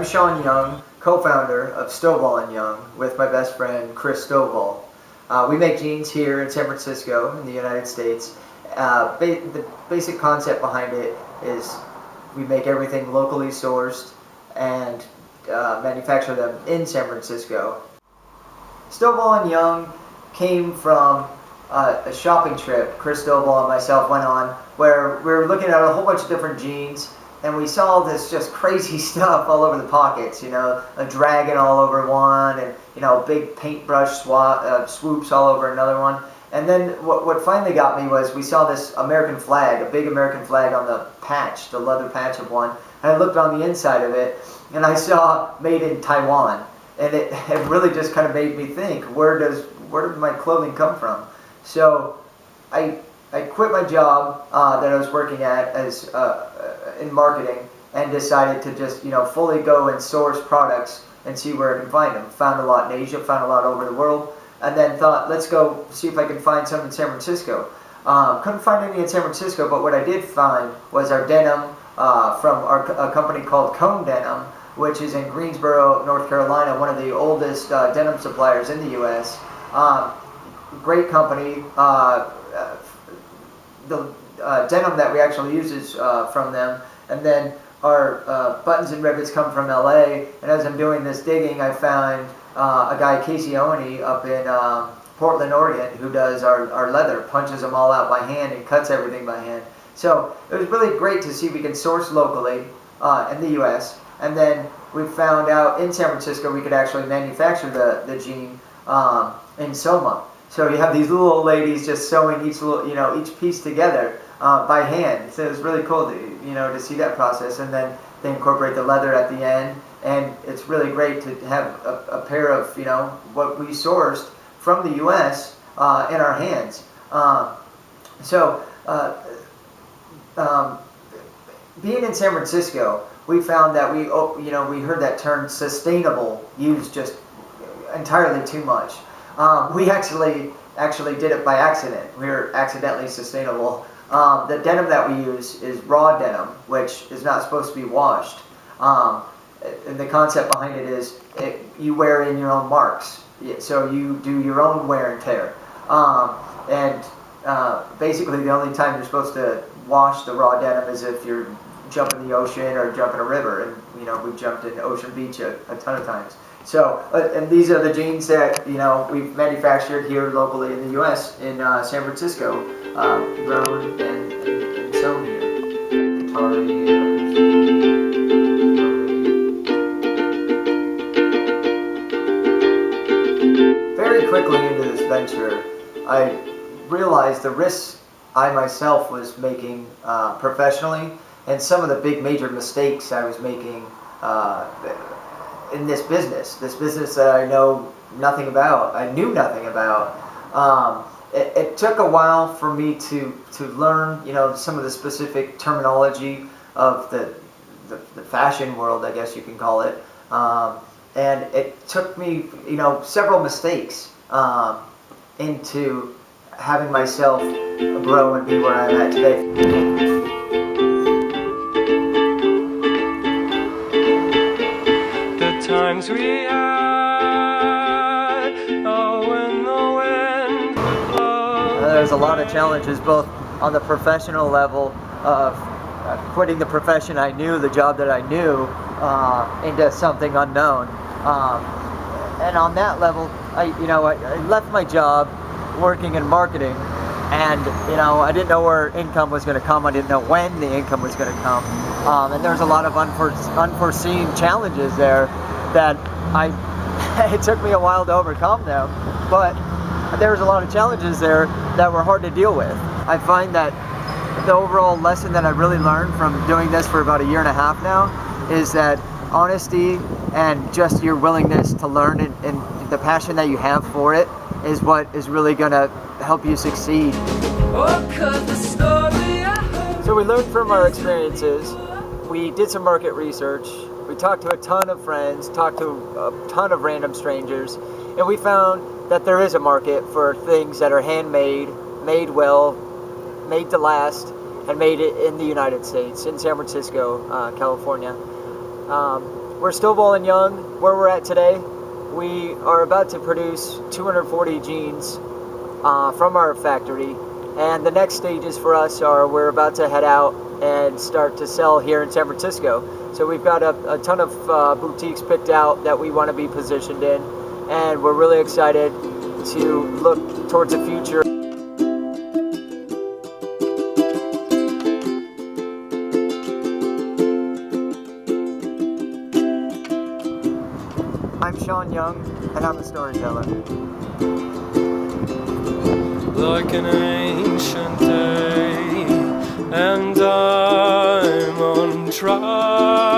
Sean Young, co-founder of Stovall and Young, with my best friend Chris Stovall. We make jeans here in San Francisco, in the United States. The basic concept behind it is we make everything locally sourced and manufacture them in San Francisco. Stovall and Young came from a shopping trip Chris Stovall and myself went on, where we were looking at a whole bunch of different jeans, and we saw this just crazy stuff all over the pockets, you know, a dragon all over one, and, you know, big paintbrush swoops all over another one. And then what finally got me was we saw this American flag, a big American flag on the patch, the leather patch of one, and I looked on the inside of it, and I saw made in Taiwan. And it really just kind of made me think, where does my clothing come from? So I quit my job that I was working at as in marketing, and decided to just, you know, fully go and source products and see where I can find them. Found a lot in Asia, found a lot over the world, and then thought, let's go see if I can find some in San Francisco. Couldn't find any in San Francisco, but what I did find was our denim from a company called Cone Denim, which is in Greensboro, North Carolina, one of the oldest denim suppliers in the U.S. Great company. The denim that we actually use is from them, and then our buttons and rivets come from LA. And as I'm doing this digging, I found a guy, Casey Oney, up in Portland, Oregon, who does our leather, punches them all out by hand and cuts everything by hand. So it was really great to see we can source locally in the U.S. And then we found out in San Francisco we could actually manufacture the jean in Soma. So you have these little old ladies just sewing each piece together by hand. So it was really cool to see that process, and then they incorporate the leather at the end, and it's really great to have a pair of what we sourced from the U.S. In our hands. Being in San Francisco, we found that we heard that term sustainable used just entirely too much. We actually did it by accident. We were accidentally sustainable. The denim that we use is raw denim, which is not supposed to be washed. And the concept behind it is you wear in your own marks. So you do your own wear and tear. Basically the only time you're supposed to wash the raw denim is if you're jumping the ocean or jumping a river. And we've jumped in Ocean Beach a ton of times. So, and these are the jeans that we've manufactured here locally in the U.S. in San Francisco, grown and sewn here. Very quickly into this venture, I realized the risks I myself was making professionally, and some of the big major mistakes I was making in this business that I know nothing about. I knew nothing about. It took a while for me to learn, some of the specific terminology of the fashion world, I guess you can call it. And it took me, several mistakes into having myself grow and be where I'm at today. Times we had, oh, when the wind blows. There's a lot of challenges, both on the professional level of quitting the profession I knew, the job that I knew, into something unknown. And on that level, I left my job working in marketing, and I didn't know where income was going to come. I didn't know when the income was going to come, and there's a lot of unforeseen challenges there that it took me a while to overcome them, but there was a lot of challenges there that were hard to deal with. I find that the overall lesson that I really learned from doing this for about 1.5 years now is that honesty and just your willingness to learn and the passion that you have for it is what is really going to help you succeed. So we learned from our experiences. We did some market research. We talked to a ton of friends, talked to a ton of random strangers, and we found that there is a market for things that are handmade, made well, made to last, and made it in the United States, in San Francisco, California. We're Stovall and Young. Where we're at today, we are about to produce 240 jeans from our factory, and the next stages for us are we're about to head out and start to sell here in San Francisco. So we've got a ton of boutiques picked out that we want to be positioned in, and we're really excited to look towards the future. I'm Sean Young, and I'm a storyteller. Like an ancient day, and I'm on trial.